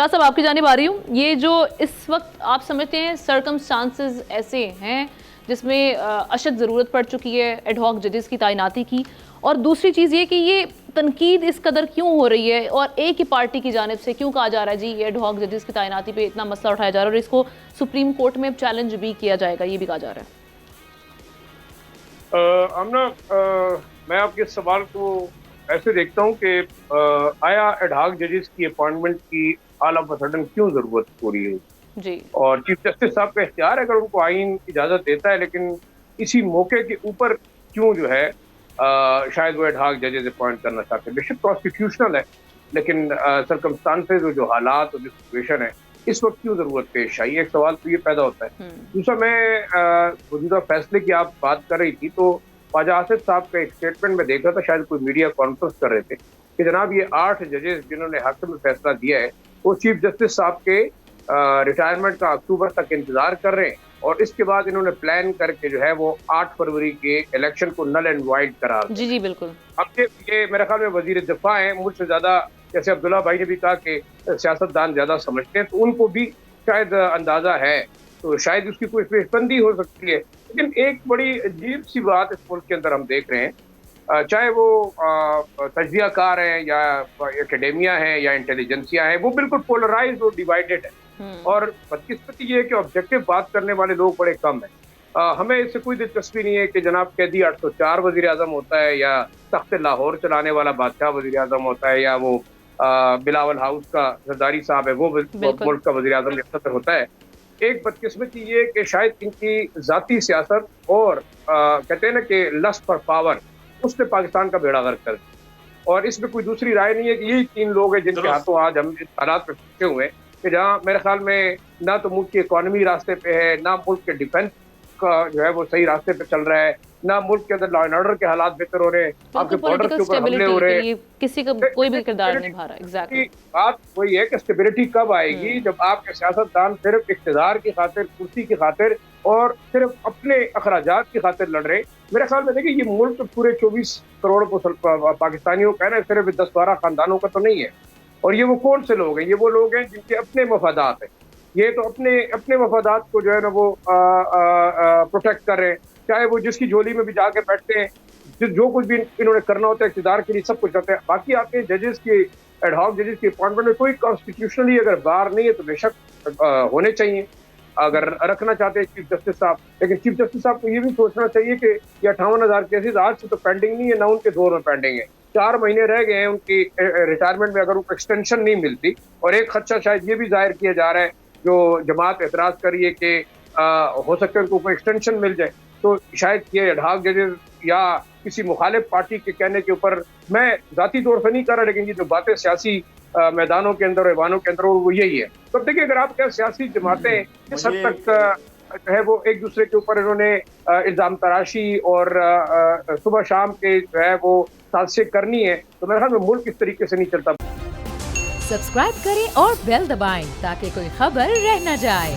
شاہ صاحب آپ کی جانب آ رہی ہوں. یہ جو اس وقت آپ سمجھتے ہیں سرکمسٹانسز ایسے ہیں جس میں اشد ضرورت پڑ چکی ہے ایڈ ہاک ججز کی تعیناتی کی، اور دوسری چیز یہ کہ یہ تنقید اس قدر کیوں ہو رہی ہے اور ایک ہی پارٹی کی جانب سے کیوں کہا جا رہا ہے جی یہ ایڈ ہاک ججز کی تعیناتی پہ اتنا مسئلہ اٹھایا جا رہا ہے اور اس کو سپریم کورٹ میں چیلنج بھی کیا جائے گا، یہ بھی کہا جا رہا ہے؟ آمنہ، میں آپ کے سوال کو ایسے دیکھتا ہوں کہ آیا ایڈ ہاک ججز کی اپوائنٹمنٹ کی آل آف سڈن کیوں ضرورت ہو رہی ہے جی، اور چیف جسٹس صاحب کا اختیار ہے اگر ان کو آئین اجازت دیتا ہے، لیکن اسی موقع کے اوپر کیوں جو ہے شاید وہ ایڈ ہاک ججز اپوائنٹ کرنا چاہتے ہیں. بے شک کانسٹیٹیوشنل ہے، لیکن سرکمسٹانسز اور جو حالات اور جو سچویشن ہے اس وقت کیوں ضرورت پیش آئی. ایک سوال تو یہ پیدا ہوتا ہے. دوسرا، میں موجودہ فیصلے کی آپ بات کر رہی تھی تو خواجہ آصف صاحب کا ایک اسٹیٹمنٹ میں دیکھا تھا، شاید کوئی میڈیا کانفرنس کر رہے تھے کہ جناب یہ 8 ججز جنہوں نے حق میں فیصلہ دیا ہے وہ چیف جسٹس صاحب کے ریٹائرمنٹ کا اکتوبر تک انتظار کر رہے ہیں، اور اس کے بعد انہوں نے پلان کر کے جو ہے وہ 8 فروری کے الیکشن کو نل اینڈ وائڈ قرار دیا. جی جی بالکل. اب یہ میرے خیال میں وزیر دفاع ہیں، مجھ سے زیادہ، جیسے عبداللہ بھائی نے بھی کہا کہ سیاست دان زیادہ سمجھتے ہیں، تو ان کو بھی شاید اندازہ ہے، تو شاید اس کی کوئی پیش بندی ہو سکتی ہے. لیکن ایک بڑی عجیب سی بات اس ملک کے اندر ہم دیکھ رہے ہیں، چاہے وہ تجزیہ کار ہیں یا اکیڈیمیا ہے یا انٹیلیجنسیا ہے، وہ بالکل پولرائزڈ اور ڈیوائیڈڈ ہے، اور بدقسمتی یہ ہے کہ آبجیکٹو بات کرنے والے لوگ بڑے کم ہیں. ہمیں اس سے کوئی دلچسپی نہیں ہے کہ جناب قیدی 804 وزیر اعظم ہوتا ہے یا تخت لاہور چلانے والا بادشاہ وزیر اعظم ہوتا ہے یا وہ بلاول ہاؤس کا زرداری صاحب ہے وہ ملک کا وزیر اعظم یا صدر ہوتا ہے. ایک بدقسمتی یہ کہ شاید ان کی ذاتی سیاست اور کہتے ہیں نا کہ لسٹ فار پاور، اس نے پاکستان کا بیڑا غرق کر دیا، اور اس میں کوئی دوسری رائے نہیں ہے کہ یہی 3 لوگ ہیں جن کے ہاتھوں آج ہم اس حالات پہ پھنسے ہوئے ہیں کہ جہاں میرے خیال میں نہ تو ملک کی اکانومی راستے پہ ہے، نہ ملک کے ڈیفنس کا جو ہے وہ صحیح راستے پہ چل رہا ہے، نہ ملک کے اندر لا اینڈ آرڈر کے حالات بہتر ہو رہے ہیں، آپ کے بارڈر کے اوپر حملے ہو رہے ہیں. کسی کا کوئی بھی کردار نہیں نبھا رہا. ایگزیکٹلی بات وہی ہے کہ اسٹیبلٹی کب آئے گی جب آپ کے سیاستدان صرف اقتدار کی خاطر، کرسی کی خاطر اور صرف اپنے اخراجات کی خاطر لڑ رہے. میرے خیال میں دیکھیں یہ ملک پورے 24 کروڑ پاکستانیوں کا ہے نا، صرف 10-12 خاندانوں کا تو نہیں ہے. اور یہ وہ کون سے لوگ ہیں؟ یہ وہ لوگ ہیں جن کے اپنے مفادات ہیں. یہ تو اپنے مفادات کو جو ہے نا وہ پروٹیکٹ کر رہے ہیں، چاہے وہ جس کی جھولی میں بھی جا کے بیٹھتے ہیں، جو کچھ بھی انہوں نے کرنا ہوتا ہے اقتدار کے لیے سب کچھ کرتے ہیں. باقی آپ کے ججز کی ایڈ ہاک ججز کی اپوائنٹمنٹ میں کوئی کانسٹیٹیوشنلی اگر بار نہیں ہے تو بے شک ہونے چاہیے اگر رکھنا چاہتے ہیں چیف جسٹس صاحب. لیکن چیف جسٹس صاحب کو یہ بھی سوچنا چاہیے کہ یہ 58,000 کیسز آج سے تو پینڈنگ نہیں ہے، نہ ان کے دور میں پینڈنگ ہے. 4 مہینے رہ گئے ہیں ان کی ریٹائرمنٹ میں، اگر ان کو ایکسٹینشن نہیں ملتی، اور ایک خدشہ شاید یہ بھی ظاہر کیا جا رہا ہے جو جماعت اعتراض کری ہے کہ ہو سکتا ہے ان کو کوئی ایکسٹینشن مل جائے، تو شاید یہ ایڈ ہاک ججز یا کسی مخالف پارٹی کے کہنے کے اوپر، میں ذاتی طور پر نہیں کر رہا، لیکن یہ جو باتیں سیاسی میدانوں کے اندر، ایوانوں کے اندر، وہ یہی ہے. تو دیکھیں اگر آپ کیا سیاسی جماعتیں اس حد تک جو ہے وہ ایک دوسرے کے اوپر انہوں نے الزام تراشی اور صبح شام کے جو ہے وہ سازشیں کرنی ہے، تو میرے خیال میں ملک اس طریقے سے نہیں چلتا. سبسکرائب کریں اور بیل دبائیں تاکہ کوئی خبر رہ نہ جائے.